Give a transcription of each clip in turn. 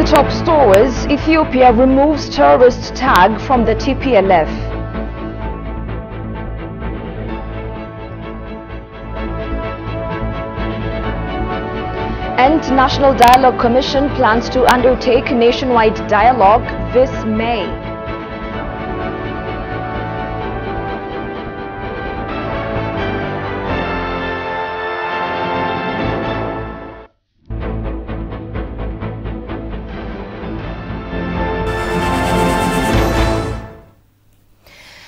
the top stories, Ethiopia removes terrorist tag from the TPLF. And National Dialogue Commission plans to undertake nationwide dialogue this May.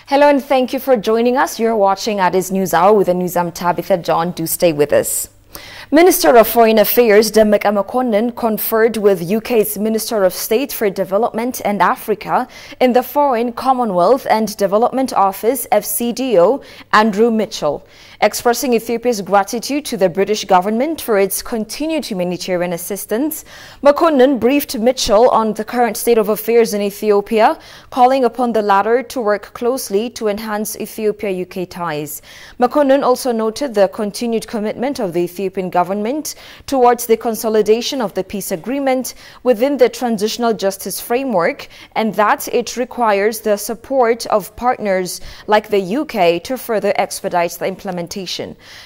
Hello and thank you for joining us. You're watching Addis News Hour with the news. I'm Tabitha John. Do stay with us. Minister of Foreign Affairs Dammaqaa Mokonnin conferred with UK's Minister of State for Development and Africa in the Foreign, Commonwealth and Development Office FCDO, Andrew Mitchell. Expressing Ethiopia's gratitude to the British government for its continued humanitarian assistance, Mokonnin briefed Mitchell on the current state of affairs in Ethiopia, calling upon the latter to work closely to enhance Ethiopia-UK ties. Mokonnin also noted the continued commitment of the Ethiopian government towards the consolidation of the peace agreement within the transitional justice framework, and that it requires the support of partners like the UK to further expedite the implementation.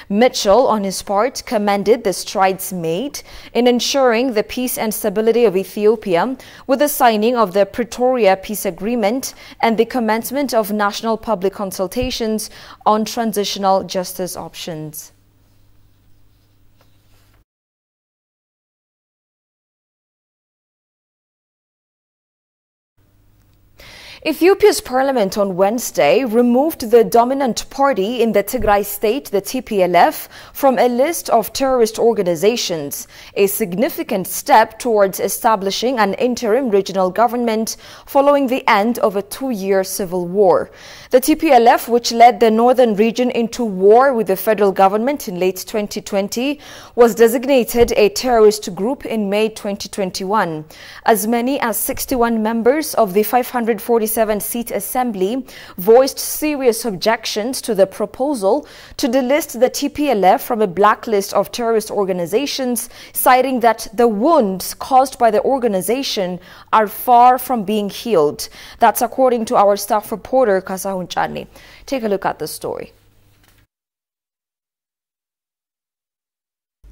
Mitchell, on his part, commended the strides made in ensuring the peace and stability of Ethiopia with the signing of the Pretoria Peace Agreement and the commencement of national public consultations on transitional justice options. Ethiopia's parliament on Wednesday removed the dominant party in the Tigray state, the TPLF, from a list of terrorist organizations, a significant step towards establishing an interim regional government following the end of a 2-year civil war. The TPLF, which led the northern region into war with the federal government in late 2020, was designated a terrorist group in May 2021. As many as 61 members of the 547-seat assembly voiced serious objections to the proposal to delist the TPLF from a blacklist of terrorist organizations, citing that the wounds caused by the organization are far from being healed. That's according to our staff reporter, Kasahun Chani. Take a look at the story.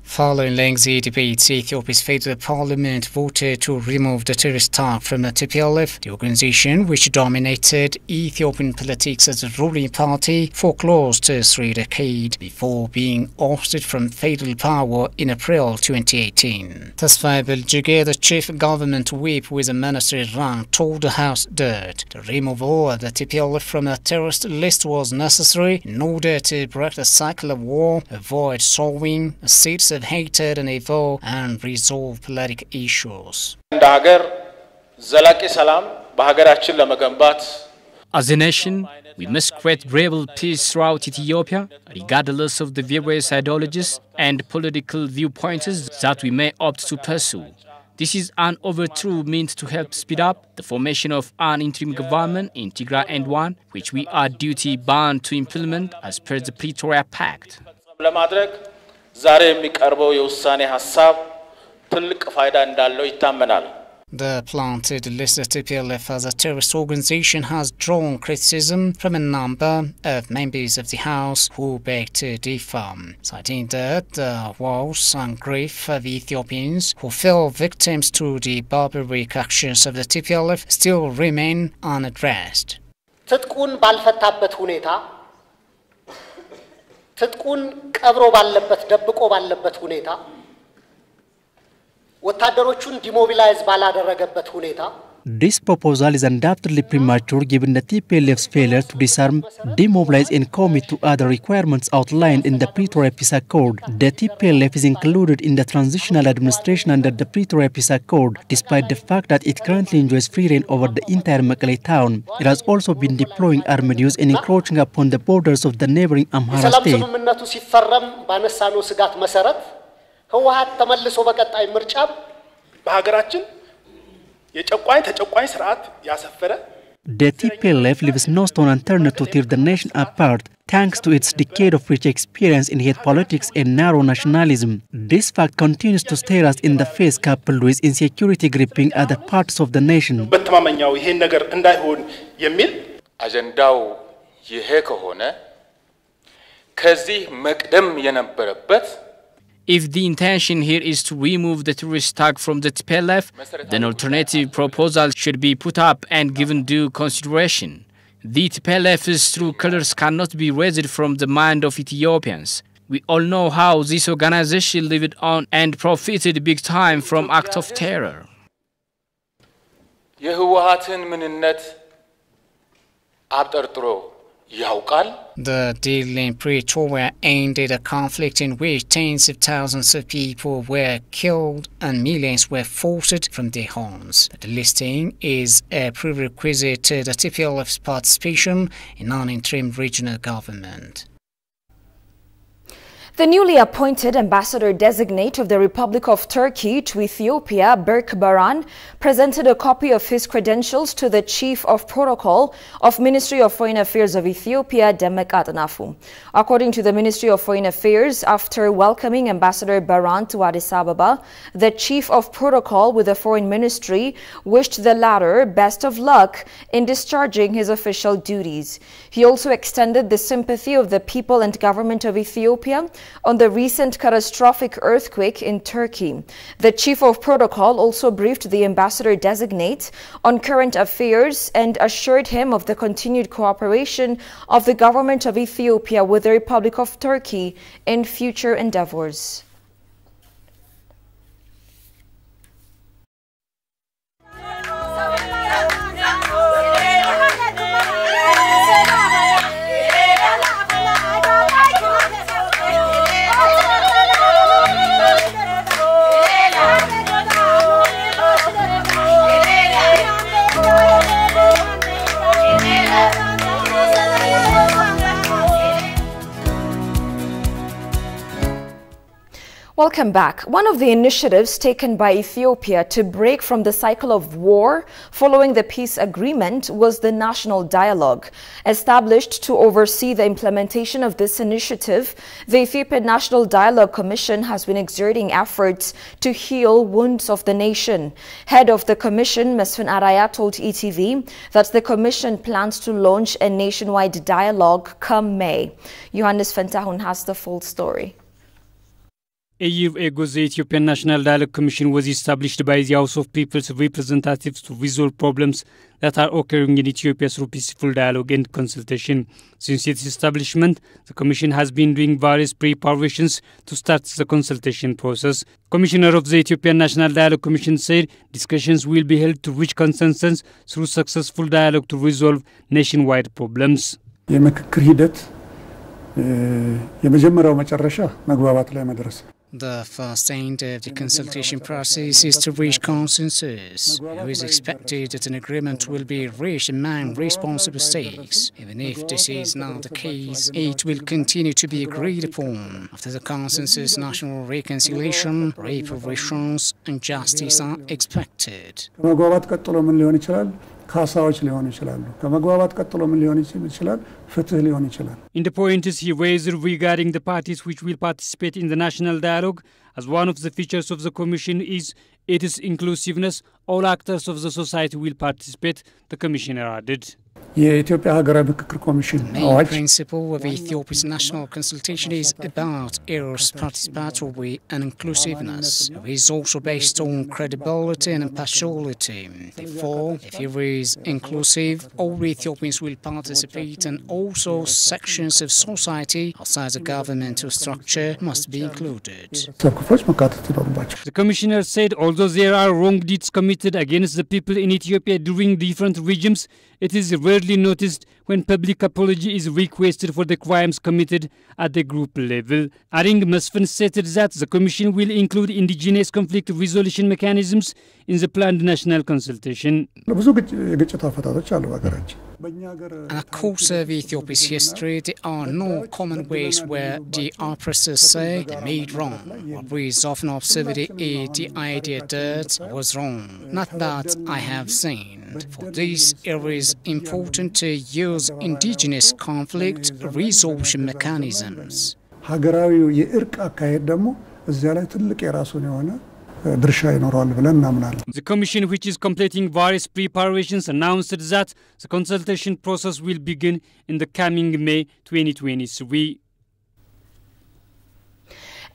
Following lengthy debates, Ethiopia's federal parliament voted to remove the terrorist tag from the TPLF, the organization which dominated Ethiopian politics as a ruling party for close to 3 decades before being ousted from federal power in April 2018. Tasfaye Beljige, the chief government whip with a ministry rank, told the House that the removal of the TPLF from the terrorist list was necessary in order to break the cycle of war, avoid sowing seeds of hatred and evil, and resolve political issues. As a nation, we must create durable peace throughout Ethiopia, regardless of the various ideologies and political viewpoints that we may opt to pursue. This is an overthrow meant to help speed up the formation of an interim government in Tigray and one which we are duty bound to implement as per the Pretoria Pact. The plan to delist the TPLF as a terrorist organization has drawn criticism from a number of members of the House who beg to differ, citing that the woes and grief of Ethiopians who fell victims to the barbaric actions of the TPLF still remain unaddressed. ትጥቁን ቀብሮ ባለበት ደብቆ ባለበት ሁኔታ ወታደሮቹን ዲሞቢላይዝ ባላደረገበት ሁኔታ This proposal is undoubtedly premature given the TPLF's failure to disarm, demobilize and commit to other requirements outlined in the Pretoria Peace Accord. The TPLF is included in the transitional administration under the Pretoria Peace Accord, despite the fact that it currently enjoys free reign over the entire Mekelle town. It has also been deploying armed use and encroaching upon the borders of the neighboring Amhara state. The TPLF leaves no stone unturned to tear the nation apart. thanks to its decade of rich experience in hate politics and narrow nationalism. This fact continues to stare us in the face, coupled with insecurity gripping other parts of the nation. በተማመኛው ይሄን ነገር እንዳይሆን የሚል አጀንዳው ይሄ ከሆነ ከዚህ መቅደም የነበረበት If the intention here is to remove the tourist tag from the TPLF, then alternative proposals should be put up and given due consideration. The TPLF's true colors cannot be erased from the mind of Ethiopians. We all know how this organization lived on and profited big time from acts of terror. የህወሓትን ምንነት አብጠርጥሮ ያውቃል The deal in Pretoria ended a conflict in which tens of thousands of people were killed and millions were forced from their homes. The listing is a prerequisite to the TPLF's participation in an interim regional government. The newly appointed ambassador-designate of the Republic of Turkey to Ethiopia, Berk Baran, presented a copy of his credentials to the Chief of Protocol of Ministry of Foreign Affairs of Ethiopia, Demek Atanafu. According to the Ministry of Foreign Affairs, after welcoming Ambassador Baran to Addis Ababa, the Chief of Protocol with the Foreign Ministry wished the latter best of luck in discharging his official duties. He also extended the sympathy of the people and government of Ethiopia on the recent catastrophic earthquake in Turkey. The Chief of Protocol also briefed the ambassador-designate on current affairs and assured him of the continued cooperation of the government of Ethiopia with the Republic of Turkey in future endeavors. Welcome back. One of the initiatives taken by Ethiopia to break from the cycle of war following the peace agreement was the National Dialogue. Established to oversee the implementation of this initiative, the Ethiopian National Dialogue Commission has been exerting efforts to heal wounds of the nation. Head of the commission, Mesfin Araya, told ETV that the commission plans to launch a nationwide dialogue come May. Johannes Fentahun has the full story. A year ago, the Ethiopian National Dialogue Commission was established by the House of People's representatives to resolve problems that are occurring in Ethiopia through peaceful dialogue and consultation. Since its establishment, the Commission has been doing various preparations to start the consultation process. Commissioner of the Ethiopian National Dialogue Commission said discussions will be held to reach consensus through successful dialogue to resolve nationwide problems. የምክክር ሂደት የመጀመሪያው መጨረሻ መግባባት ላይ መድረስ The first end of the consultation process is to reach consensus. It is expected that an agreement will be reached among responsible states. Even if this is not the case, it will continue to be agreed upon. After the consensus, national reconciliation, reparations and justice are expected. ከመግባባት ቀጥሎ ምን ሊሆን ይችላል? ካሳዎች ሊሆን ይችላሉ ከመግባባት ቀጥሎ ምን ሊሆን ይችላል ፍትህ ሊሆን ይችላል In the points he raised regarding the parties which will participate in the national dialogue, as one of the features of the commission is its inclusiveness, all actors of the society will participate, the commissioner added. የኢትዮጵያ ሀገራዊ ምክክር ኮሚሽን አዋጅ principle of Ethiopia's national consultation is about its participatory and inclusiveness. It is also based on credibility and impartiality. Therefore, if it is inclusive, all Ethiopians will participate, and also sections of society outside the governmental structure must be included. The commissioner said although there are wrong deeds committed against the people in Ethiopia during different regimes, it is rarely noticed when public apology is requested for the crimes committed at the group level. Adding, Mesfin stated that the Commission will include indigenous conflict resolution mechanisms in the planned national consultation. In the course of Ethiopia's history, there are no common ways where the oppressors say they made wrong, what we often observe is the idea that I was wrong, not that I have sinned. For this, it is important to use indigenous conflict resolution mechanisms. The Commission, which is completing various preparations, announced that the consultation process will begin in the coming May 2023.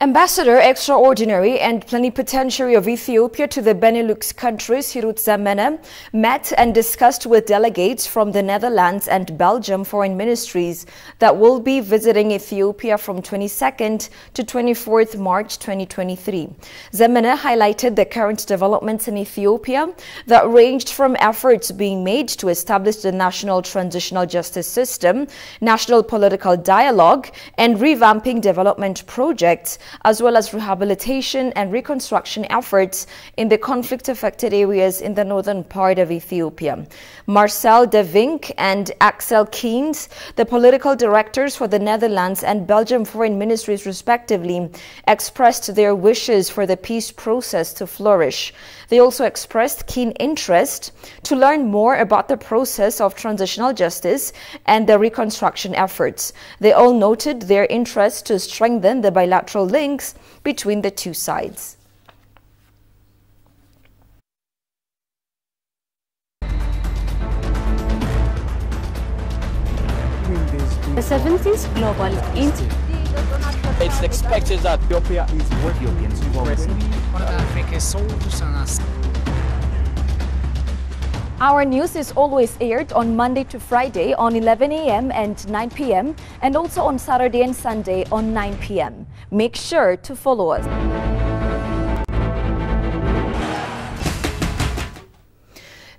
Ambassador Extraordinary and Plenipotentiary of Ethiopia to the Benelux countries, Hirut Zemene, met and discussed with delegates from the Netherlands and Belgium foreign ministries that will be visiting Ethiopia from 22nd to 24th March 2023. Zemene highlighted the current developments in Ethiopia that ranged from efforts being made to establish the national transitional justice system, national political dialogue, and revamping development projects, as well as rehabilitation and reconstruction efforts in the conflict-affected areas in the northern part of Ethiopia. Marcel de Vink and Axel Keynes, the political directors for the Netherlands and Belgium foreign ministries respectively, expressed their wishes for the peace process to flourish. They also expressed keen interest to learn more about the process of transitional justice and the reconstruction efforts. They all noted their interest to strengthen the bilateral links between the two sides. The 70th Global Institute. It's expected that Ethiopia is Ethiopians Our news is always aired on Monday to Friday on 11 a.m. and 9 p.m. and also on Saturday and Sunday on 9 p.m. Make sure to follow us.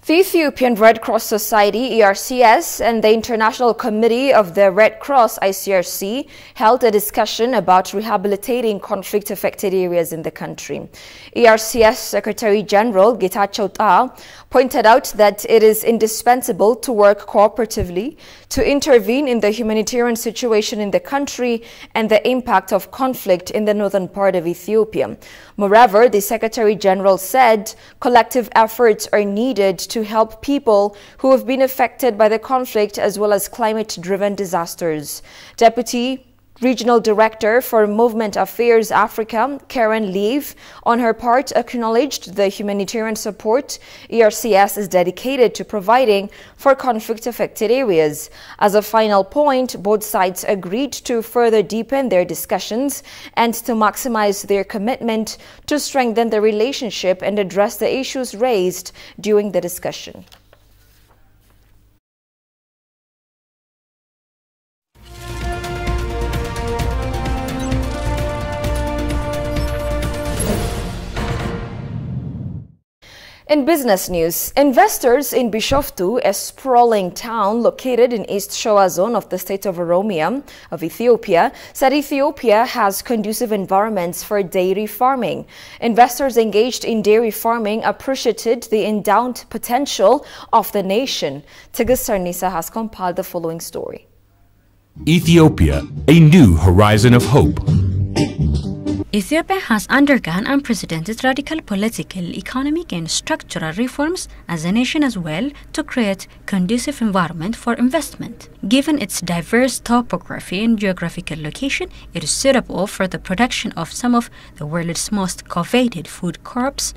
The Ethiopian Red Cross Society, ERCS, and the International Committee of the Red Cross, ICRC, held a discussion about rehabilitating conflict-affected areas in the country. ERCS Secretary General Getachew Ta pointed out that it is indispensable to work cooperatively to intervene in the humanitarian situation in the country and the impact of conflict in the northern part of Ethiopia. Moreover, the Secretary General said collective efforts are needed to help people who have been affected by the conflict as well as climate-driven disasters. Deputy Regional Director for Movement Affairs Africa, Karen Leave, on her part acknowledged the humanitarian support ERCS is dedicated to providing for conflict-affected areas. As a final point, both sides agreed to further deepen their discussions and to maximize their commitment to strengthen the relationship and address the issues raised during the discussion. In business news, investors in Bishoftu, a sprawling town located in East Shoa zone of the state of Oromia of Ethiopia, said Ethiopia has conducive environments for dairy farming. Investors engaged in dairy farming appreciated the endowed potential of the nation. Tigis Sarnisa has compiled the following story. Ethiopia, a new horizon of hope. Ethiopia has undergone unprecedented radical political, economic and structural reforms as a nation as well to create conducive environment for investment. Given its diverse topography and geographical location, it is suitable for the production of some of the world's most coveted food crops,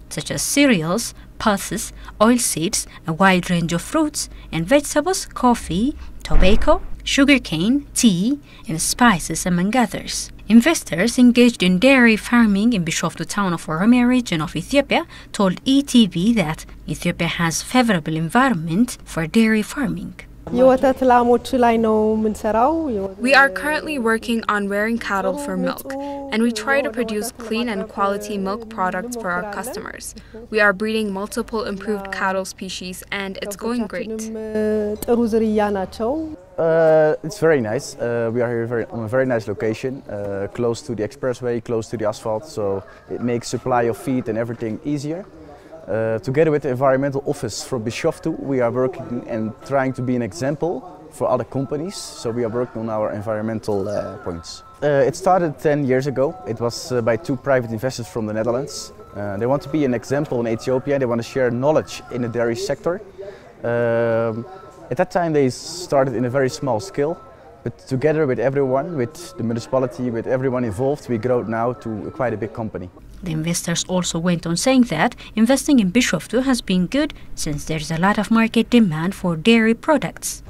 such as cereals, pulses, oilseeds, a wide range of fruits and vegetables, coffee, tobacco, sugarcane, tea, and spices, among others. Investors engaged in dairy farming in Bishoftu town of Oromia region of Ethiopia told ETV that Ethiopia has favorable environment for dairy farming. We are currently working on rearing cattle for milk, and we try to produce clean and quality milk products for our customers. We are breeding multiple improved cattle species, and it's going great. It's very nice. We are here on a very nice location, close to the expressway, close to the asphalt, so it makes supply of feed and everything easier. Together with the environmental office from Bishoftu, we are working and trying to be an example for other companies. So we are working on our environmental points. It started 10 years ago. It was by 2 private investors from the Netherlands. They want to be an example in Ethiopia. They want to share knowledge in the dairy sector. At that time they started in a very small scale, but together with everyone, with the municipality, with everyone involved, we grew now to quite a big company. The investors also went on saying that investing in Bishoftu has been good since there's a lot of market demand for dairy products.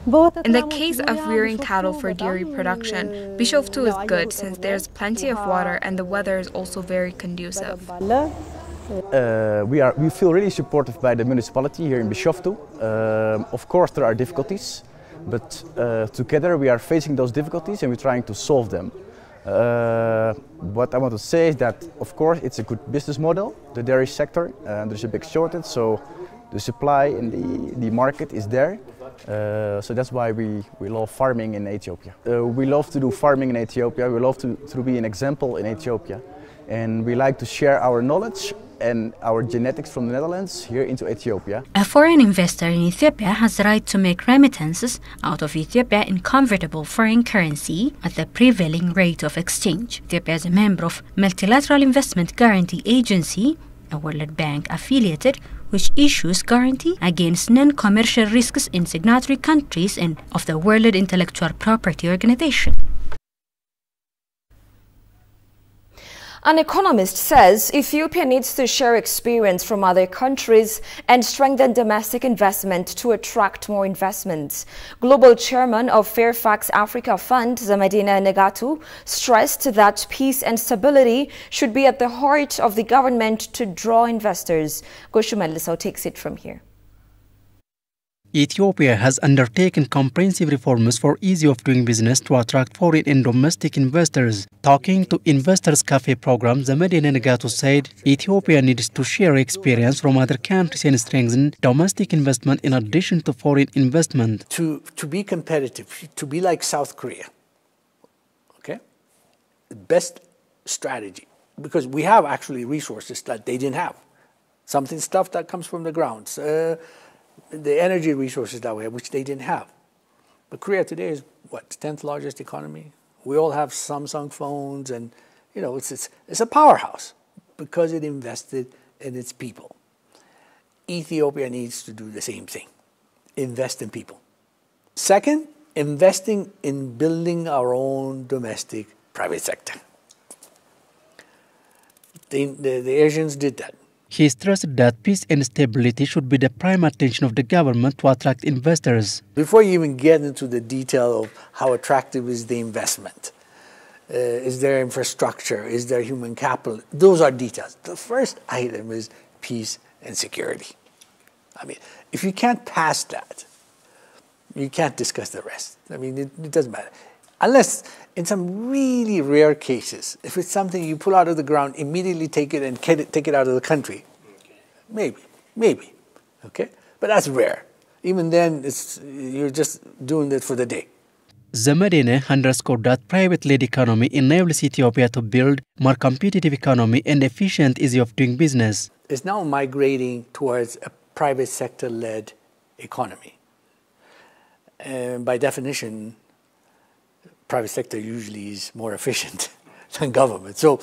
In the case of rearing cattle for dairy production, Bishoftu is good since there's plenty of water and the weather is also very conducive. We feel really supported by the municipality here in Bishoftu. Of course there are difficulties, but together we are facing those difficulties and we're trying to solve them. What I want to say is that, of course, it's a good business model, the dairy sector. There's a big shortage, so the supply in the market is there. So that's why we love farming in Ethiopia. We love to do farming in Ethiopia. We love to be an example in Ethiopia. And we like to share our knowledge and our genetics from the Netherlands here into Ethiopia. A foreign investor in Ethiopia has the right to make remittances out of Ethiopia in convertible foreign currency at the prevailing rate of exchange. Ethiopia is a member of Multilateral Investment Guarantee Agency, a World Bank affiliated, which issues guarantee against non-commercial risks in signatory countries and of the World Intellectual Property Organization. An economist says Ethiopia needs to share experience from other countries and strengthen domestic investment to attract more investments. Global chairman of Fairfax Africa Fund, Zamedina Negatu, stressed that peace and stability should be at the heart of the government to draw investors. Goshu Melliso takes it from here. Ethiopia has undertaken comprehensive reforms for ease of doing business to attract foreign and domestic investors. Talking to Investors Cafe program, Zamedina Negatu said Ethiopia needs to share experience from other countries and strengthen domestic investment in addition to foreign investment. To be competitive, to be like South Korea, okay? Best strategy, because we have actually resources that they didn't have. Stuff that comes from the grounds. The energy resources that we have, which they didn't have. But Korea today is, what, 10th largest economy? We all have Samsung phones, and you know, it's a powerhouse because it invested in its people. Ethiopia needs to do the same thing, invest in people. Second, investing in building our own domestic private sector. The Asians did that. He stressed that peace and stability should be the prime attention of the government to attract investors. Before you even get into the detail of how attractive is the investment, is there infrastructure, is there human capital, those are details. The first item is peace and security. I mean, if you can't pass that, you can't discuss the rest. I mean, it doesn't matter. Unless in some really rare cases, if it's something you pull out of the ground, immediately take it and take it out of the country. Okay. Maybe, okay? But that's rare. Even then, you're just doing it for the day. Zamedina underscored that private-led economy enables Ethiopia to build more competitive economy and efficient ease of doing business. It's now migrating towards a private sector-led economy. And by definition, private sector usually is more efficient than government. So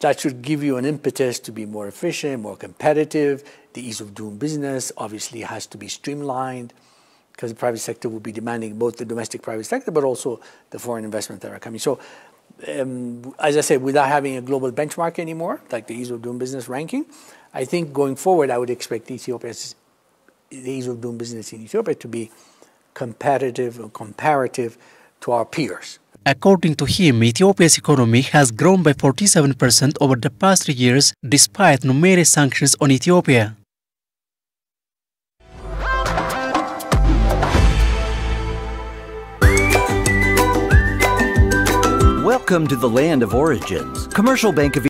that should give you an impetus to be more efficient, more competitive. The ease of doing business obviously has to be streamlined because the private sector will be demanding both the domestic private sector but also the foreign investment that are coming. So as I said, without having a global benchmark anymore, like the ease of doing business ranking, I think going forward I would expect the ease of doing business in Ethiopia to be competitive or comparative to our peers. According to him, Ethiopia's economy has grown by 47% over the past 3 years despite numerous sanctions on Ethiopia. Welcome to the land of origins. Commercial Bank of